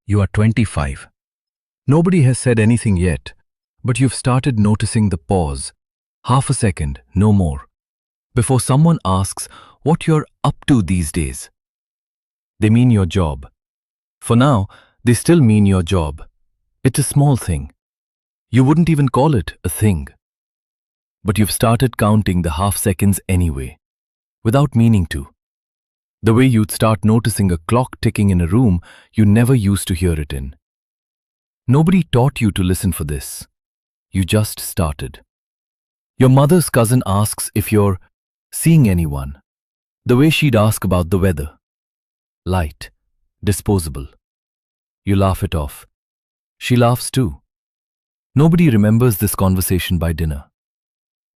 You are 25. Nobody has said anything yet, but you've started noticing the pause, half a second, no more, before someone asks what you're up to these days. They mean your job. For now, they still mean your job. It's a small thing. You wouldn't even call it a thing. But you've started counting the half seconds anyway, without meaning to. The way you'd start noticing a clock ticking in a room you never used to hear it in. Nobody taught you to listen for this. You just started. Your mother's cousin asks if you're seeing anyone, the way she'd ask about the weather. Light, disposable. You laugh it off. She laughs too. Nobody remembers this conversation by dinner.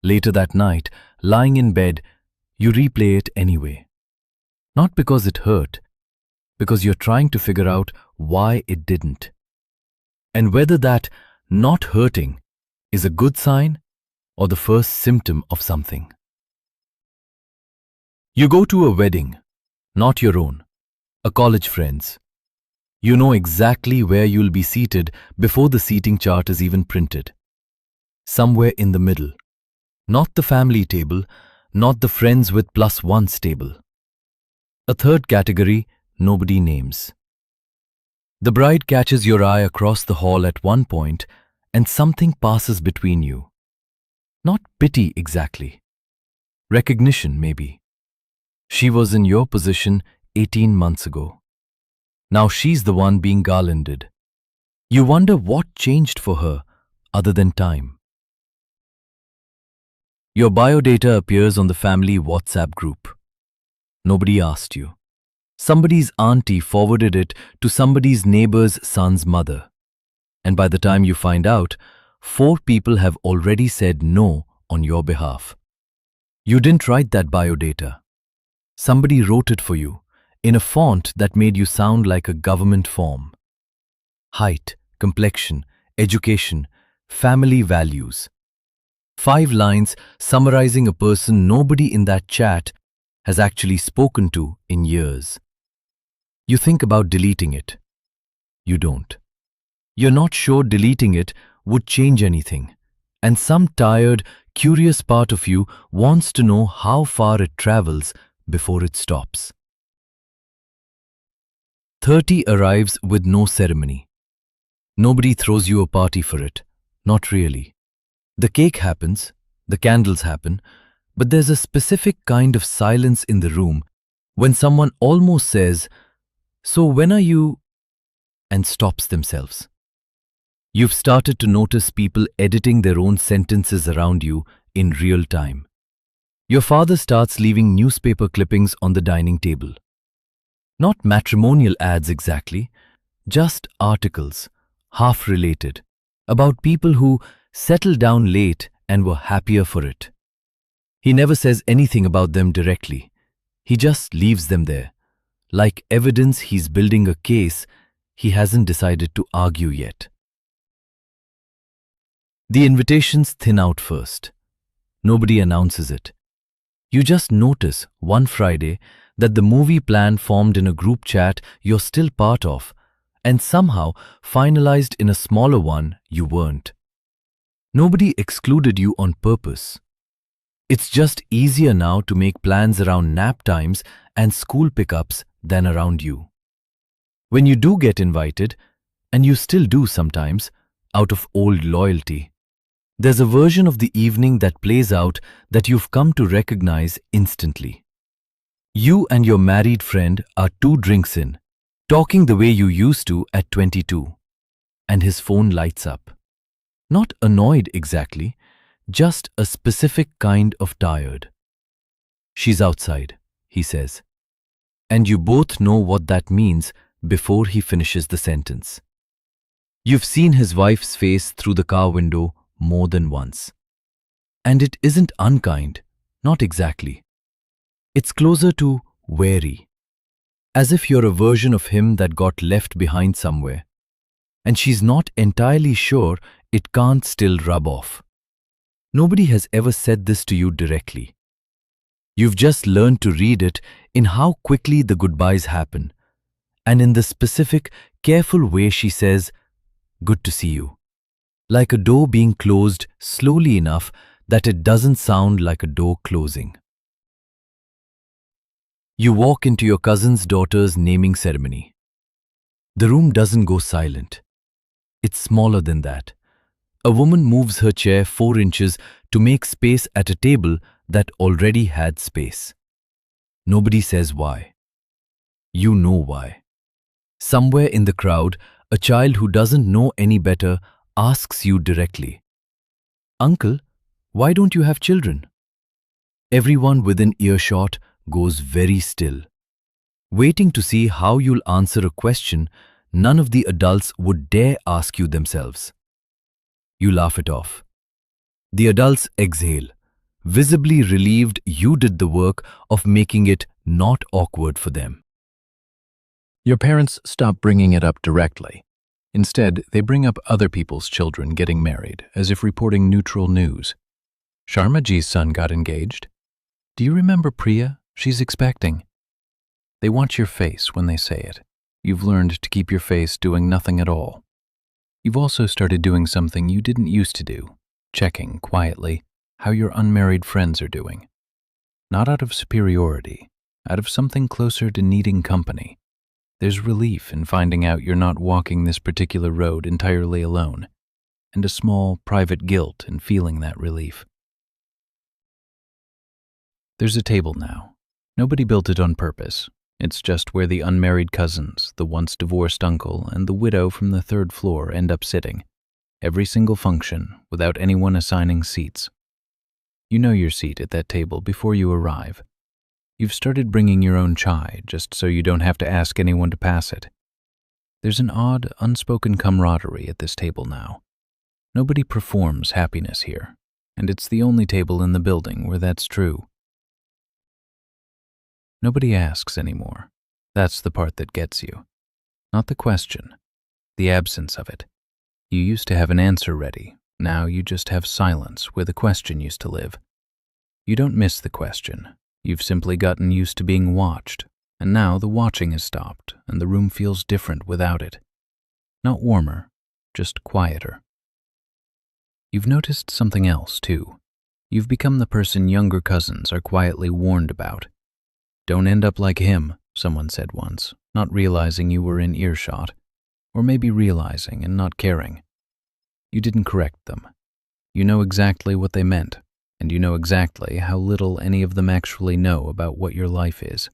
Later that night, lying in bed, you replay it anyway. Not because it hurt, because you're trying to figure out why it didn't. And whether that not hurting is a good sign or the first symptom of something. You go to a wedding, not your own, a college friend's. You know exactly where you'll be seated before the seating chart is even printed. Somewhere in the middle. Not the family table, not the friends with +1 table. A third category nobody names. The bride catches your eye across the hall at one point and something passes between you. Not pity exactly. Recognition maybe. She was in your position 18 months ago. Now she's the one being garlanded. You wonder what changed for her other than time. Your biodata appears on the family WhatsApp group. Nobody asked you. Somebody's auntie forwarded it to somebody's neighbor's son's mother. And by the time you find out, 4 people have already said no on your behalf. You didn't write that biodata. Somebody wrote it for you, in a font that made you sound like a government form. Height, complexion, education, family values. 5 lines summarizing a person nobody in that chat has actually spoken to in years. You think about deleting it. You don't. You're not sure deleting it would change anything, and some tired, curious part of you wants to know how far it travels before it stops. 30 arrives with no ceremony. Nobody throws you a party for it. Not really. The cake happens, the candles happen, but there's a specific kind of silence in the room when someone almost says, "So when are you?" and stops themselves. You've started to notice people editing their own sentences around you in real time. Your father starts leaving newspaper clippings on the dining table. Not matrimonial ads exactly, just articles, half-related, about people who settled down late and were happier for it. He never says anything about them directly. He just leaves them there, like evidence he's building a case he hasn't decided to argue yet. The invitations thin out first. Nobody announces it. You just notice one Friday that the movie plan formed in a group chat you're still part of, and somehow finalized in a smaller one you weren't. Nobody excluded you on purpose. It's just easier now to make plans around nap times and school pickups than around you. When you do get invited, and you still do sometimes, out of old loyalty, there's a version of the evening that plays out that you've come to recognize instantly. You and your married friend are 2 drinks in, talking the way you used to at 22, and his phone lights up. Not annoyed exactly, just a specific kind of tired. "She's outside," he says. And you both know what that means before he finishes the sentence. You've seen his wife's face through the car window more than once. And it isn't unkind, not exactly. It's closer to wary. As if you're a version of him that got left behind somewhere. And she's not entirely sure it can't still rub off. Nobody has ever said this to you directly. You've just learned to read it in how quickly the goodbyes happen, and in the specific, careful way she says, "Good to see you." Like a door being closed slowly enough that it doesn't sound like a door closing. You walk into your cousin's daughter's naming ceremony. The room doesn't go silent. It's smaller than that. A woman moves her chair 4 inches to make space at a table that already had space. Nobody says why. You know why. Somewhere in the crowd, a child who doesn't know any better asks you directly, "Uncle, why don't you have children?" Everyone within earshot goes very still, waiting to see how you'll answer a question none of the adults would dare ask you themselves. You laugh it off. The adults exhale, visibly relieved you did the work of making it not awkward for them. Your parents stop bringing it up directly. Instead, they bring up other people's children getting married, as if reporting neutral news. Sharmaji's son got engaged. Do you remember Priya? She's expecting. They want your face when they say it. You've learned to keep your face doing nothing at all. You've also started doing something you didn't used to do, checking quietly how your unmarried friends are doing. Not out of superiority, out of something closer to needing company. There's relief in finding out you're not walking this particular road entirely alone, and a small, private guilt in feeling that relief. There's a table now. Nobody built it on purpose. It's just where the unmarried cousins, the once divorced uncle, and the widow from the 3rd floor end up sitting, every single function, without anyone assigning seats. You know your seat at that table before you arrive. You've started bringing your own chai just so you don't have to ask anyone to pass it. There's an odd, unspoken camaraderie at this table now. Nobody performs happiness here, and it's the only table in the building where that's true. Nobody asks anymore. That's the part that gets you. Not the question, the absence of it. You used to have an answer ready. Now you just have silence where the question used to live. You don't miss the question. You've simply gotten used to being watched, and now the watching has stopped, and the room feels different without it. Not warmer, just quieter. You've noticed something else, too. You've become the person younger cousins are quietly warned about. Don't end up like him, someone said once, not realizing you were in earshot, or maybe realizing and not caring. You didn't correct them. You know exactly what they meant, and you know exactly how little any of them actually know about what your life is.